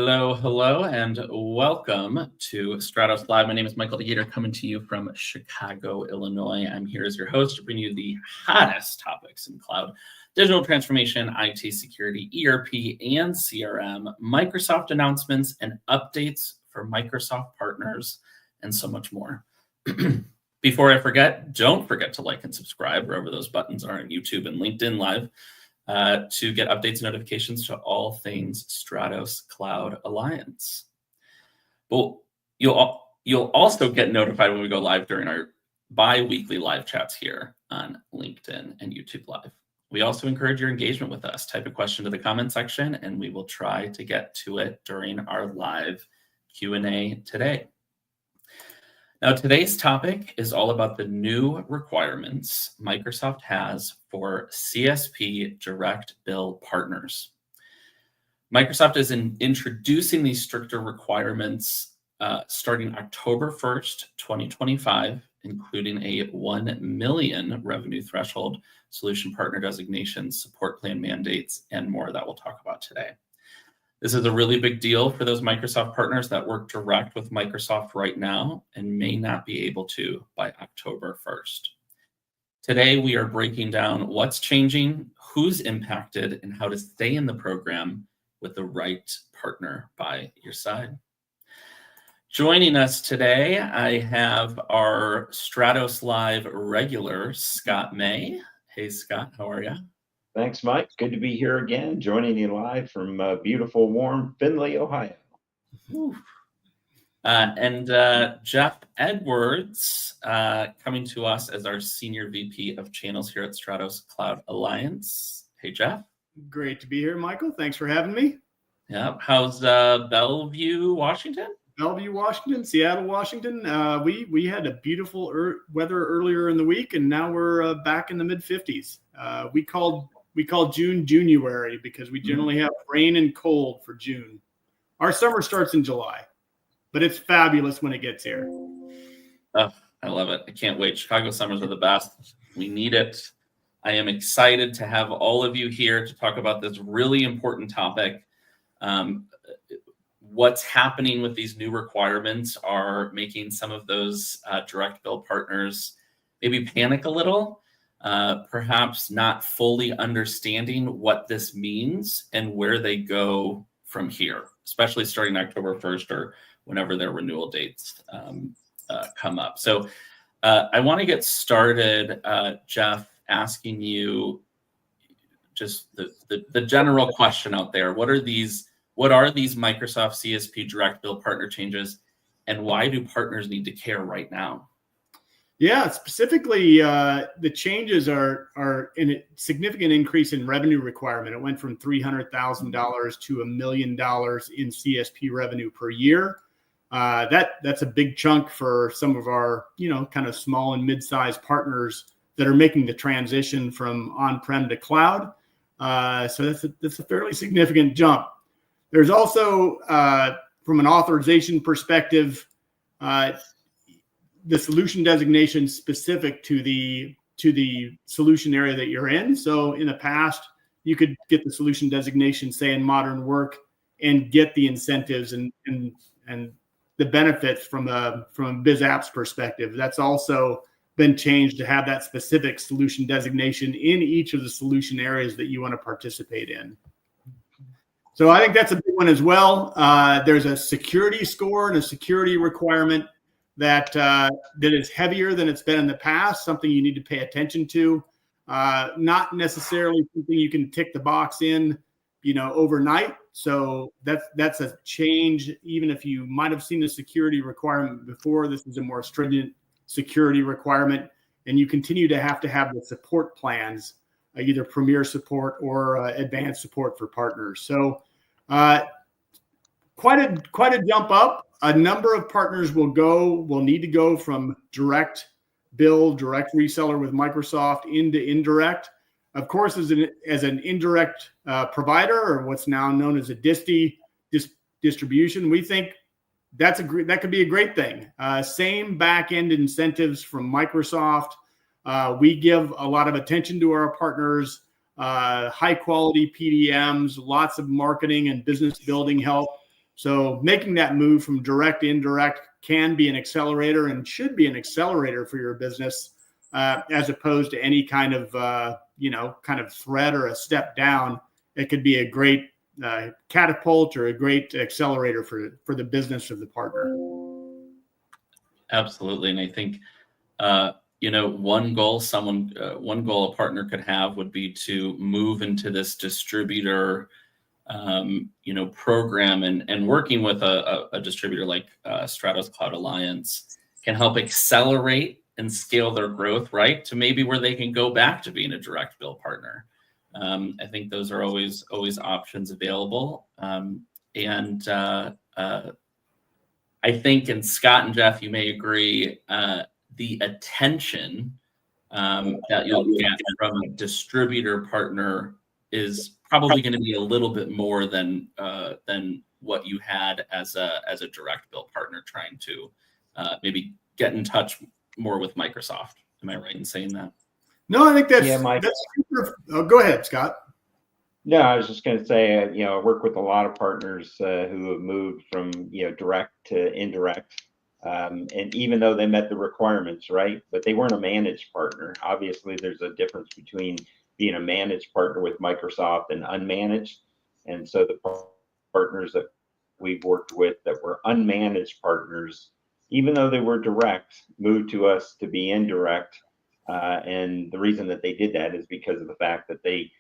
Hello, and welcome to Stratos Live. My name is Michael DeGator, coming to you from Chicago, Illinois. I'm here as your host to bring you the hottest topics in cloud, digital transformation, IT security, ERP, and CRM, Microsoft announcements and updates for Microsoft partners, and so much more. Before I forget, don't forget to like and subscribe wherever those buttons are on YouTube and LinkedIn Live. To get updates and notifications to all things Stratos Cloud Alliance. But you'll also get notified when we go live during our bi-weekly live chats here on LinkedIn and YouTube Live. We also encourage your engagement with us. Type a question to the comment section, and we will try to get to it during our live Q&A today. Now, today's topic is all about the new requirements Microsoft has for CSP Direct-Bill partners. Microsoft is introducing these stricter requirements starting October 1st, 2025, including a 1 million revenue threshold, solution partner designation, support plan mandates, and more that we'll talk about today. This is a really big deal for those Microsoft partners that work direct with Microsoft right now and may not be able to by October 1st. Today, we are breaking down what's changing, who's impacted, and how to stay in the program with the right partner by your side. Joining us today, I have our Stratos Live regular, Scott May. Hey, Scott, how are you? Thanks, Mike. Good to be here again, joining you live from beautiful, warm Findlay, Ohio. And Jeff Edwards coming to us as our Senior VP of Channels here at Stratos Cloud Alliance. Hey, Jeff. Great to be here, Michael. Thanks for having me. Yeah. How's Bellevue, Washington? Bellevue, Washington, Seattle, Washington. We had a beautiful weather earlier in the week, and now we're back in the mid-50s. We call June January because we generally have rain and cold for June. Our summer starts in July, but it's fabulous when it gets here. Oh, I love it. I can't wait. Chicago summers are the best. We need it. I am excited to have all of you here to talk about this really important topic. What's happening with these new requirements are making some of those direct bill partners maybe panic a little. Perhaps not fully understanding what this means and where they go from here, especially starting October 1st or whenever their renewal dates come up. So I want to get started, Jeff, asking you just the general question out there. What are these Microsoft CSP Direct Bill partner changes, and why do partners need to care right now? Yeah, specifically, the changes are in a significant increase in revenue requirement. It went from $300,000 to $1 million in CSP revenue per year. That's a big chunk for some of our, kind of small and mid-sized partners that are making the transition from on-prem to cloud. So that's a fairly significant jump. There's also, from an authorization perspective, the solution designation specific to the solution area that you're in. So in the past, you could get the solution designation, say in modern work, and get the incentives and the benefits from a biz apps perspective. That's also been changed to have that specific solution designation in each of the solution areas that you want to participate in. So I think that's a big one as well. There's a security score and a security requirement that is heavier than it's been in the past, something you need to pay attention to. Not necessarily something you can tick the box in, overnight. So that's a change. Even if you might have seen the security requirement before, this is a more stringent security requirement, and you continue to have the support plans, either premier support or advanced support for partners. So quite a jump up. A number of partners will need to go from direct bill, direct reseller with Microsoft into indirect. Of course, as an indirect provider, or what's now known as a disti distribution, we think that could be a great thing. Same back-end incentives from Microsoft. We give a lot of attention to our partners, high quality PDMs, lots of marketing and business building help. So making that move from direct to indirect can be an accelerator and should be an accelerator for your business, as opposed to any kind of threat or a step down. It could be a great catapult or a great accelerator for the business of the partner. Absolutely. And I think, one goal a partner could have would be to move into this distributor, program, and working with a distributor like Stratos Cloud Alliance can help accelerate and scale their growth, right, to maybe where they can go back to being a direct bill partner. I think those are always options available. I think, and Scott and Jeff, you may agree, the attention that you'll get from a distributor partner is probably going to be a little bit more than what you had as a direct bill partner trying to maybe get in touch more with Microsoft. Am I right in saying that? No, I think that's super. Oh, go ahead, Scott. No, I was just going to say, I work with a lot of partners who have moved from, direct to indirect. And even though they met the requirements, right, but they weren't a managed partner. Obviously, there's a difference between being a managed partner with Microsoft and unmanaged. And so the partners that we've worked with that were unmanaged partners, even though they were direct, moved to us to be indirect. And the reason that they did that is because of the fact that they,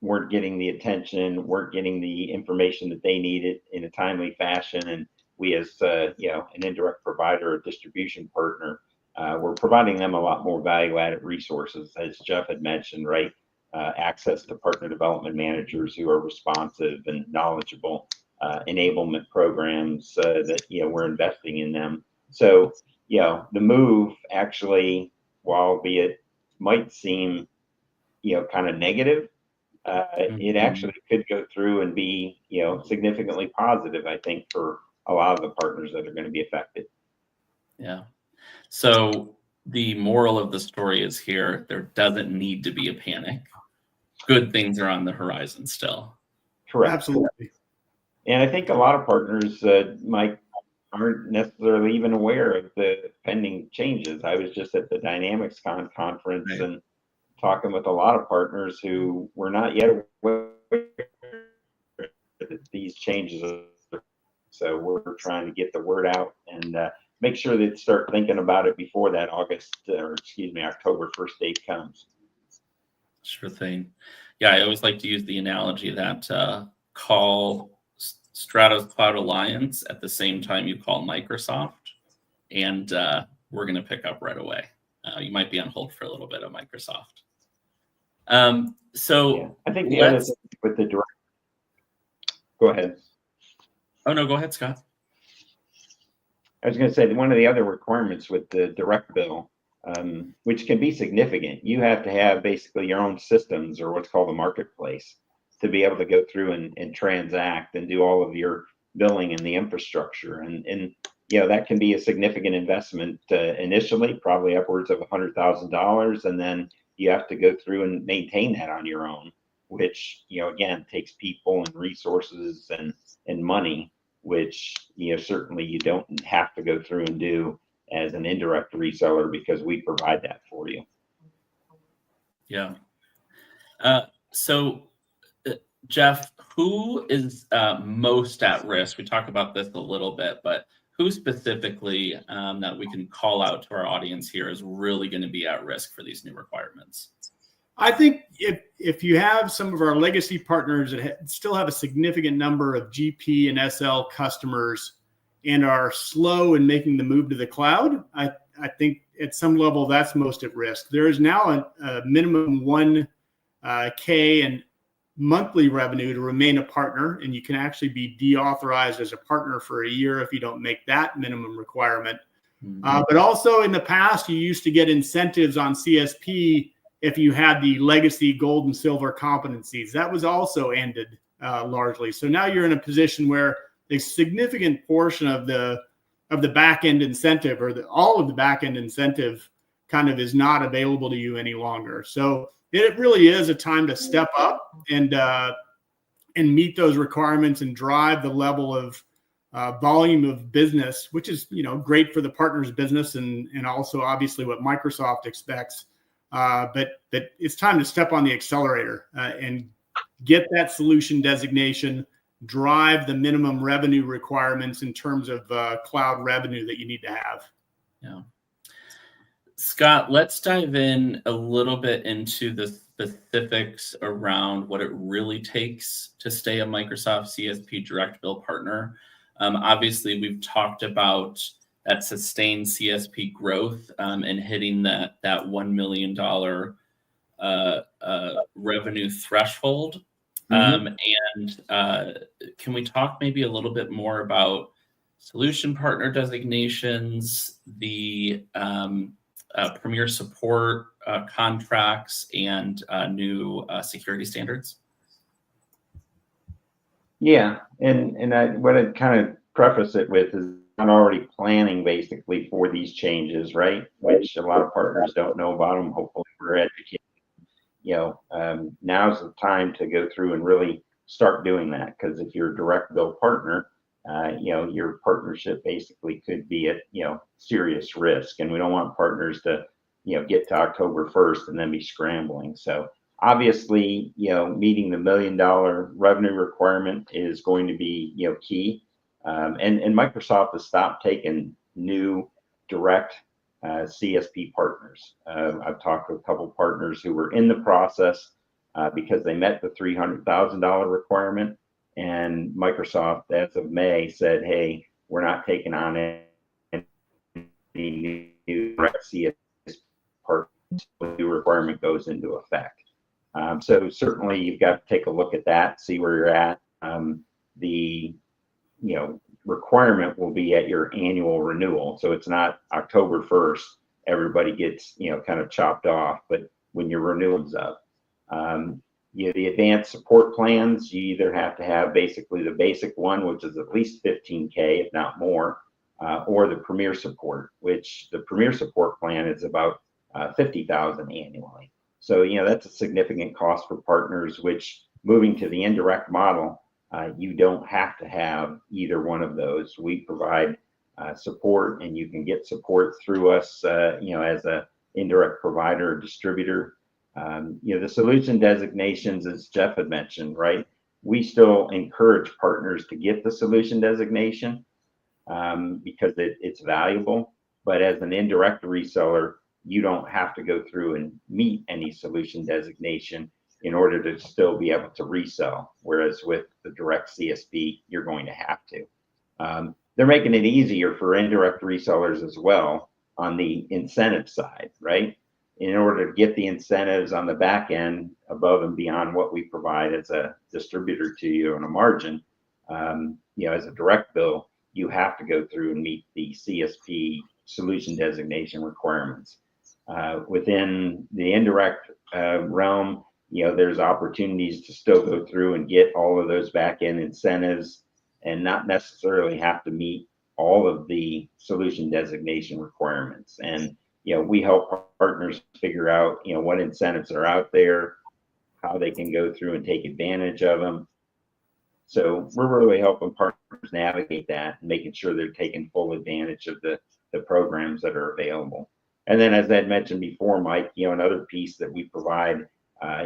weren't getting the attention, weren't getting the information that they needed in a timely fashion. And we, as an indirect provider or distribution partner, we're providing them a lot more value-added resources, as Jeff had mentioned, right? Access to partner development managers who are responsive and knowledgeable, enablement programs that we're investing in them. So the move actually, while it might seem kind of negative, it actually could go through and be significantly positive, I think, for a lot of the partners that are going to be affected. Yeah. So the moral of the story is here: there doesn't need to be a panic. Good things are on the horizon still. Correct. Absolutely. And I think a lot of partners, Mike, aren't necessarily even aware of the pending changes. I was just at the Dynamics conference Right. and talking with a lot of partners who were not yet aware that these changes are. So we're trying to get the word out and make sure they start thinking about it before that October 1st date comes. Sure thing. Yeah, I always like to use the analogy that call Stratos Cloud Alliance at the same time you call Microsoft, and we're going to pick up right away. You might be on hold for a little bit at Microsoft. I think the other thing with the direct. Go ahead. Oh no, go ahead, Scott. I was going to say one of the other requirements with the direct bill, which can be significant, you have to have basically your own systems or what's called a marketplace to be able to go through and transact and do all of your billing and the infrastructure. And that can be a significant investment initially, probably upwards of $100,000. And then you have to go through and maintain that on your own, which, again, takes people and resources and money, which, certainly you don't have to go through and do as an indirect reseller because we provide that for you. Yeah. So, Jeff, who is most at risk? We talked about this a little bit, but who specifically that we can call out to our audience here is really going to be at risk for these new requirements? I think if you have some of our legacy partners that still have a significant number of GP and SL customers and are slow in making the move to the cloud, I think at some level that's most at risk. There is now a minimum $1,000 and monthly revenue to remain a partner, and you can actually be deauthorized as a partner for a year if you don't make that minimum requirement. But also in the past, you used to get incentives on CSP if you had the legacy gold and silver competencies. That was also ended largely. So now you're in a position where a significant portion of the back end incentive or all of the back end incentive kind of is not available to you any longer. So it really is a time to step up and and meet those requirements and drive the level of volume of business, which is, great for the partner's business and also obviously what Microsoft expects. But it's time to step on the accelerator and get that solution designation, drive the minimum revenue requirements in terms of cloud revenue that you need to have. Yeah. Scott, let's dive in a little bit into the specifics around what it really takes to stay a Microsoft CSP Direct-Bill partner. Obviously, we've talked about that sustained CSP growth and hitting that $1 million revenue threshold. And can we talk maybe a little bit more about solution partner designations, the premier support contracts, and new security standards? Yeah, and what I'd kind of preface it with is I'm already planning basically for these changes, right? Which a lot of partners don't know about them. Hopefully, we're educated. Now's the time to go through and really start doing that, because if you're a direct bill partner, your partnership basically could be at serious risk, and we don't want partners to get to October 1st and then be scrambling. So obviously, meeting the $1 million revenue requirement is going to be key. And Microsoft has stopped taking new direct CSP partners. I've talked to a couple partners who were in the process because they met the $300,000 requirement, and Microsoft, as of May, said, "Hey, we're not taking on any new direct CSP partners when the new requirement goes into effect." So certainly, you've got to take a look at that, see where you're at. The requirement will be at your annual renewal. So it's not October 1st, everybody gets, kind of chopped off, but when your renewal's up. The advanced support plans, you either have to have basically the basic one, which is at least $15K, if not more, or the premier support, which the premier support plan is about $50,000 annually. So, that's a significant cost for partners, which moving to the indirect model, you don't have to have either one of those. We provide support, and you can get support through us, as a indirect provider or distributor. The solution designations, as Jeff had mentioned, right? We still encourage partners to get the solution designation because it's valuable. But as an indirect reseller, you don't have to go through and meet any solution designation in order to still be able to resell. Whereas with the direct CSP, you're going to have to. They're making it easier for indirect resellers as well on the incentive side, right? In order to get the incentives on the back end above and beyond what we provide as a distributor to you on a margin, as a direct bill, you have to go through and meet the CSP solution designation requirements. Within the indirect realm, there's opportunities to still go through and get all of those back end incentives and not necessarily have to meet all of the solution designation requirements. And we help partners figure out, what incentives are out there, how they can go through and take advantage of them. So we're really helping partners navigate that and making sure they're taking full advantage of the programs that are available. And then, as I mentioned before, Mike, another piece that we provide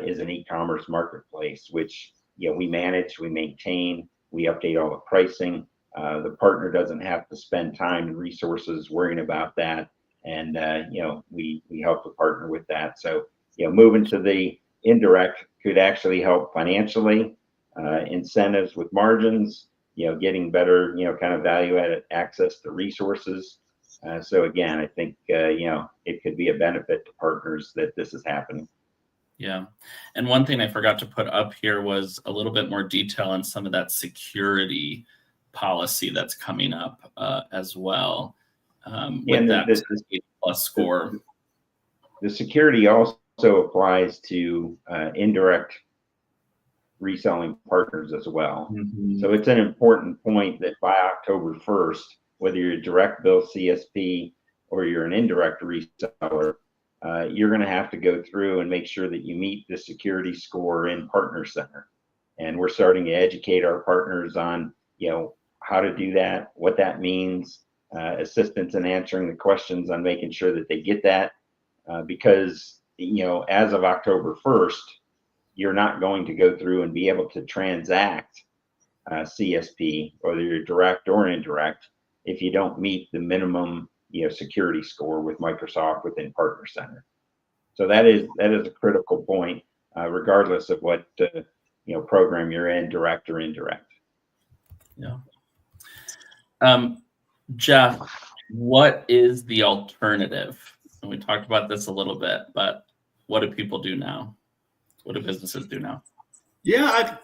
is an e-commerce marketplace, which we manage, we maintain, we update all the pricing. The partner doesn't have to spend time and resources worrying about that. And, we help the partner with that. So, moving to the indirect could actually help financially, incentives with margins, getting better, kind of value added access to resources. So again, I think, it could be a benefit to partners that this is happening. Yeah. And one thing I forgot to put up here was a little bit more detail on some of that security policy that's coming up as well. With that plus score. The security also applies to indirect reselling partners as well. Mm-hmm. So it's an important point that by October 1st, whether you're a direct bill CSP or you're an indirect reseller, you're going to have to go through and make sure that you meet the security score in Partner Center. And we're starting to educate our partners on, how to do that, what that means, assistance in answering the questions on making sure that they get that. Because, as of October 1st, you're not going to go through and be able to transact CSP, whether you're direct or indirect, if you don't meet the minimum, security score with Microsoft within Partner Center. So that is a critical point, regardless of what program you're in, direct or indirect. Yeah. Jeff, what is the alternative? And we talked about this a little bit, but what do people do now? What do businesses do now? Yeah,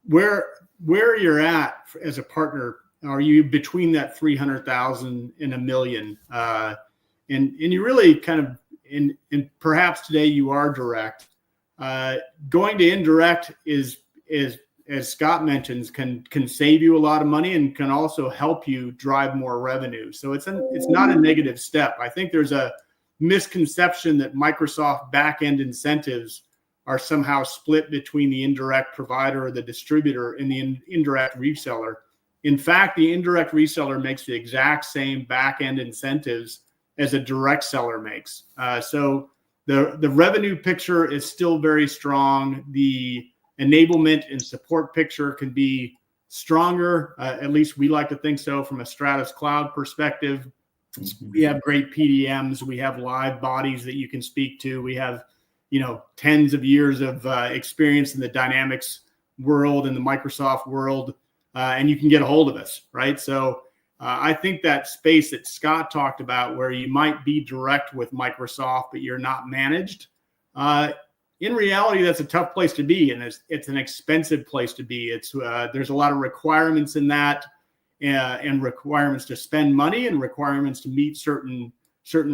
where you're at as a partner, are you between that 300,000 and $1 million? And you really kind of, and perhaps today you are direct. Going to indirect is as Scott mentions, can save you a lot of money and can also help you drive more revenue. So it's not a negative step. I think there's a misconception that Microsoft back-end incentives are somehow split between the indirect provider or the distributor and the indirect reseller. In fact, the indirect reseller makes the exact same back-end incentives as a direct seller makes. So the revenue picture is still very strong. The enablement and support picture can be stronger. At least we like to think so from a Stratus Cloud perspective. Mm-hmm. We have great PDMs. We have live bodies that you can speak to. We have, tens of years of experience in the Dynamics world and the Microsoft world, and you can get a hold of us, right? So I think that space that Scott talked about, where you might be direct with Microsoft, but you're not managed, in reality, that's a tough place to be, and it's an expensive place to be. It's there's a lot of requirements in that, and requirements to spend money and requirements to meet certain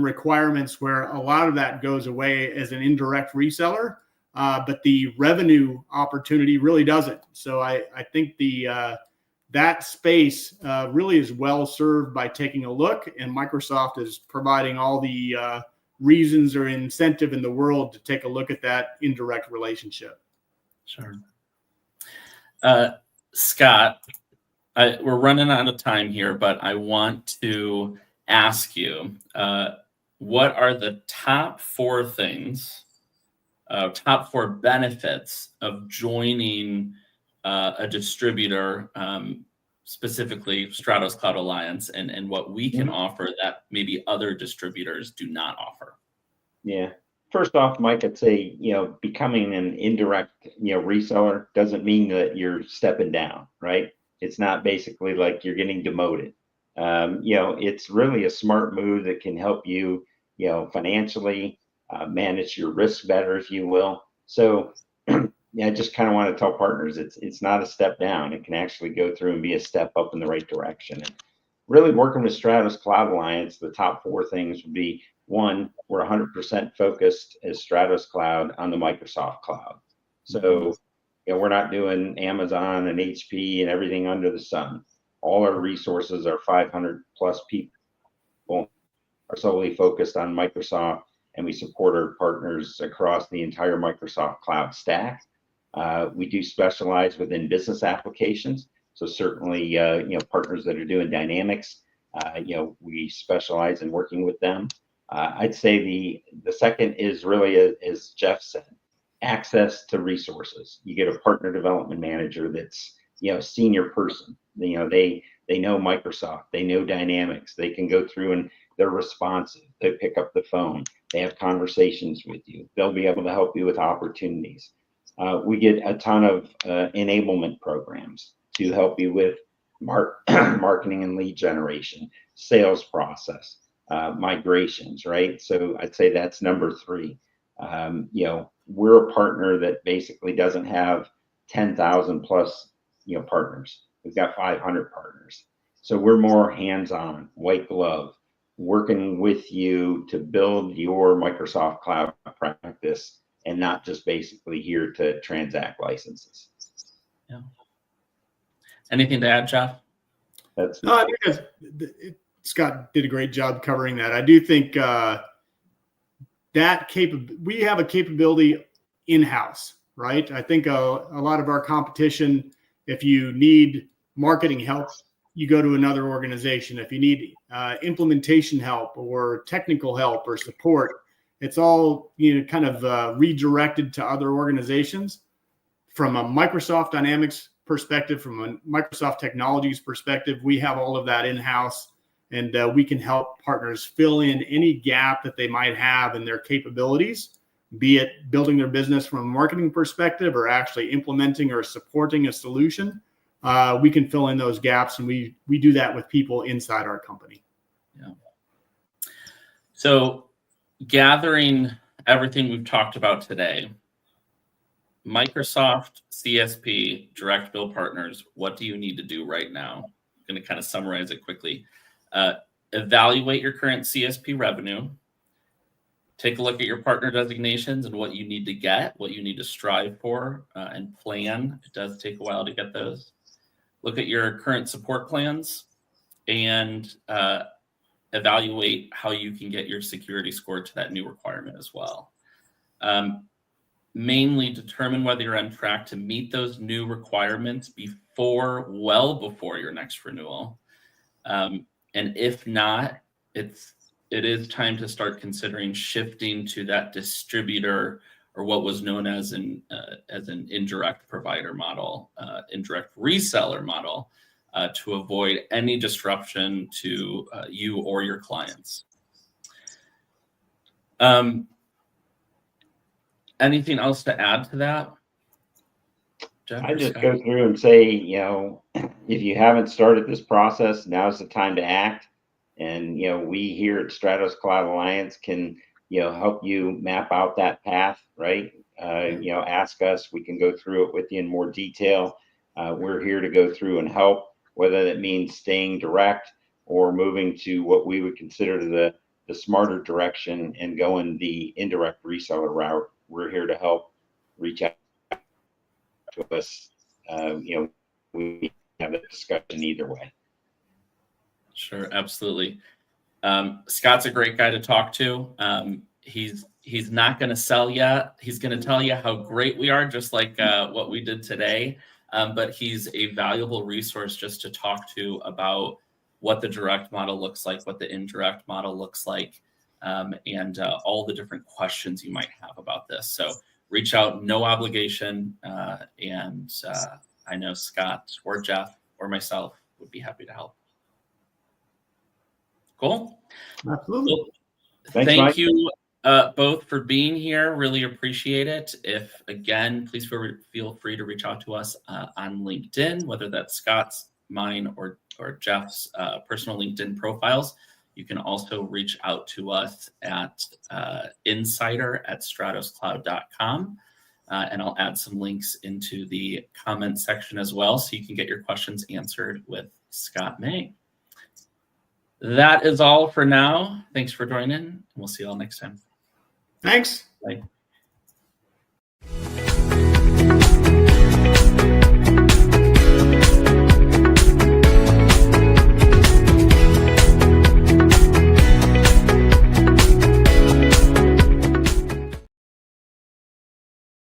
requirements, where a lot of that goes away as an indirect reseller, but the revenue opportunity really doesn't. So I think that space really is well served by taking a look, and Microsoft is providing all the reasons or incentive in the world to take a look at that indirect relationship. Sure. Scott, we're running out of time here, but I want to ask you, what are the top 4 things, top 4 benefits of joining a distributor, specifically Stratus Cloud Alliance, and what we can offer that maybe other distributors do not offer? Yeah. First off, Mike, I'd say, becoming an indirect, reseller doesn't mean that you're stepping down, right? It's not basically like you're getting demoted. It's really a smart move that can help you, financially manage your risk better, if you will. So I just kind of want to tell partners it's not a step down. It can actually go through and be a step up in the right direction. And really working with Stratus Cloud Alliance, the top 4 things would be: 1, we're 100% focused as Stratus Cloud on the Microsoft cloud. So, we're not doing Amazon and HP and everything under the sun. All our resources, our 500 plus people, are solely focused on Microsoft, and we support our partners across the entire Microsoft cloud stack. We do specialize within business applications. So certainly, partners that are doing Dynamics, we specialize in working with them. I'd say the second is really, as Jeff said, access to resources. You get a partner development manager that's, senior person. They know Microsoft, they know Dynamics, they can go through and they're responsive. They pick up the phone, they have conversations with you. They'll be able to help you with opportunities. We get a ton of enablement programs to help you with marketing and lead generation, sales process, migrations, right? So I'd say that's number 3. We're a partner that basically doesn't have 10,000 plus, partners. We've got 500 partners. So we're more hands-on, white glove, working with you to build your Microsoft cloud practice, and not just basically here to transact licenses. Yeah. Anything to add, Jeff? I think Scott did a great job covering that. I do think we have a capability in-house. right? I think a lot of our competition, if you need marketing help, you go to another organization. If you need implementation help or technical help or support, it's all kind of redirected to other organizations. From a Microsoft Dynamics perspective, from a Microsoft Technologies perspective, we have all of that in-house, and we can help partners fill in any gap that they might have in their capabilities, be it building their business from a marketing perspective or actually implementing or supporting a solution. We can fill in those gaps, and we do that with people inside our company. Yeah. So gathering everything we've talked about today, Microsoft CSP Direct-Bill partners, what do you need to do right now? I'm going to kind of summarize it quickly. Evaluate your current CSP revenue. Take a look at your partner designations and what you need to get, what you need to strive for, and plan. It does take a while to get those. Look at your current support plans and evaluate how you can get your security score to that new requirement as well. Mainly determine whether you're on track to meet those new requirements well before your next renewal. And if not, it is time to start considering shifting to that distributor, or what was known as an indirect provider model, indirect reseller model, to avoid any disruption to you or your clients. Anything else to add to that, Jeff? I just go through and say, if you haven't started this process, now's the time to act. And, we here at Stratos Cloud Alliance can, help you map out that path, right? Ask us, we can go through it with you in more detail. We're here to go through and help, whether that means staying direct or moving to what we would consider the smarter direction and going the indirect reseller route. We're here to help. Reach out to us. We have a discussion either way. Sure, absolutely. Scott's a great guy to talk to. He's not going to sell yet. He's going to tell you how great we are, just like what we did today. But he's a valuable resource just to talk to about what the direct model looks like, what the indirect model looks like, and all the different questions you might have about this. So reach out, no obligation. And I know Scott or Jeff or myself would be happy to help. Cool. Absolutely. Well, Thanks, thank Mike. you both for being here. Really appreciate it. Please feel free to reach out to us on LinkedIn, whether that's Scott's, mine, or Jeff's personal LinkedIn profiles. You can also reach out to us at insider@stratoscloud.com. And I'll add some links into the comment section as well, so you can get your questions answered with Scott May. That is all for now. Thanks for joining. We'll see you all next time. Thanks. Bye.